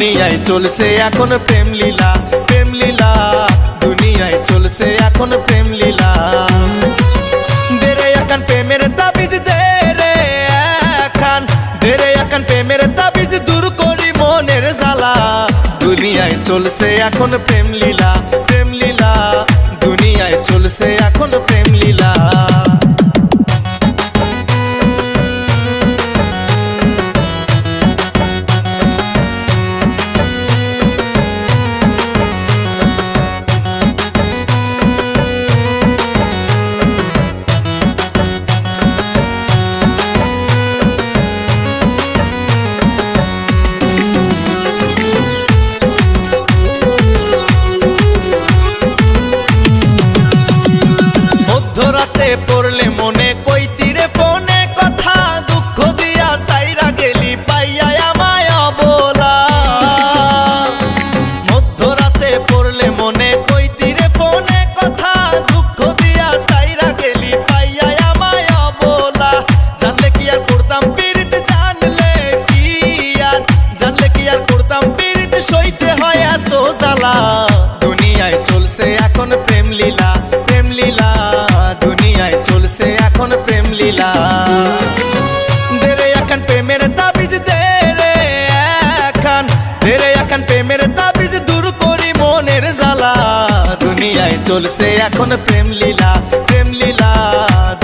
দুনিয়ায় চলছে এখন প্রেম লীলা, প্রেম লীলা। দুনিয়ায় চলছে এখন প্রেম লীলা। দে রে এখন প্রেমের তাবিজ দে রে এখন, দে রে এখন প্রেমের তাবিজ দূর করি মনের জ্বালা। দুনিয়ায় চলছে এখন প্রেম লীলা, প্রেম লীলা। দুনিয়ায় চলছে এখন প্রেম লীলা। মধ্যরাতে পড়লে মনে কইতি রে ফোনে কথা, দুঃখ দিয়া সাইরা গেলি পাইয়া আমায় অবলা। মধ্যরাতে পড়লে মনে কইতি রে ফোনে কথা, দুঃখ দিয়া সাইরা গেলি পাইয়া আমায় অবলা। জানলে কি আর করতাম পীড়িত, জানলে কি আর, জানলে কি আর করতাম পীড়িত, সইতে হয় এত জ্বালা। দুনিয়ায় চলছে এখন প্রেম লীলা, প্রেম লীলা। দুনিয়ায় চলছে এখন প্রেম লীলা। দে রে এখন প্রেমের তাবিজ দে রে এখন, দে রে এখন প্রেমের তাবিজ দূর করি মনের জ্বালা। দুনিয়ায় চলছে এখন প্রেম লীলা, প্রেম লীলা।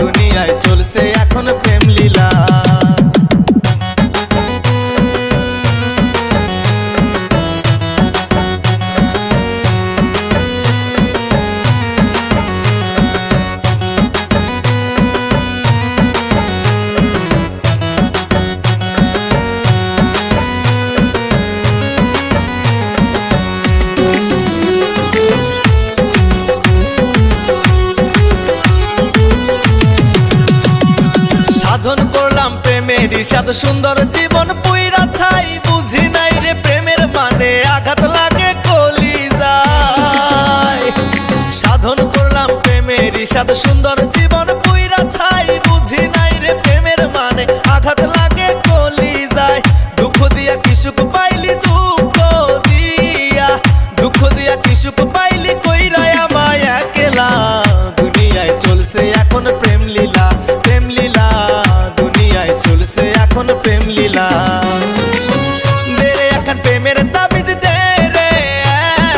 দুনিয়ায় চলছে এখন প্রেম লীলা। সাধন করলাম প্রেমের ইশাদ, সুন্দর জীবন পুইরা ছাই। বুঝি নাই রে প্রেমের মানে, আঘাত লাগে কলিজায়। সাধন করলাম প্রেমের ইশাদ, সুন্দর জীবন পুইরা ছাই। বুঝি নাই রে প্রেমের মানে, আঘাত লাগে কলিজায়। দুঃখ দিয়া কি সুখ পাইলি, দুঃখ দিয়া, দুঃখ দিয়া কি সুখ পাইলি, কইরা আমায় একলা। দুনিয়ায় চলছে এখন প্রেম লীলা, প্রেম লীলা। দুনিয়ায় চলছে এখন প্রেম লীলা। দে রে এখন প্রেমের তাবিজ দে রে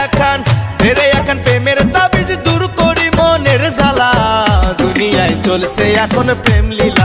এখন, দে রে এখন প্রেমের তাবিজ দূর করি মনের জ্বালা। দুনিয়ায় চলছে এখন প্রেম লীলা।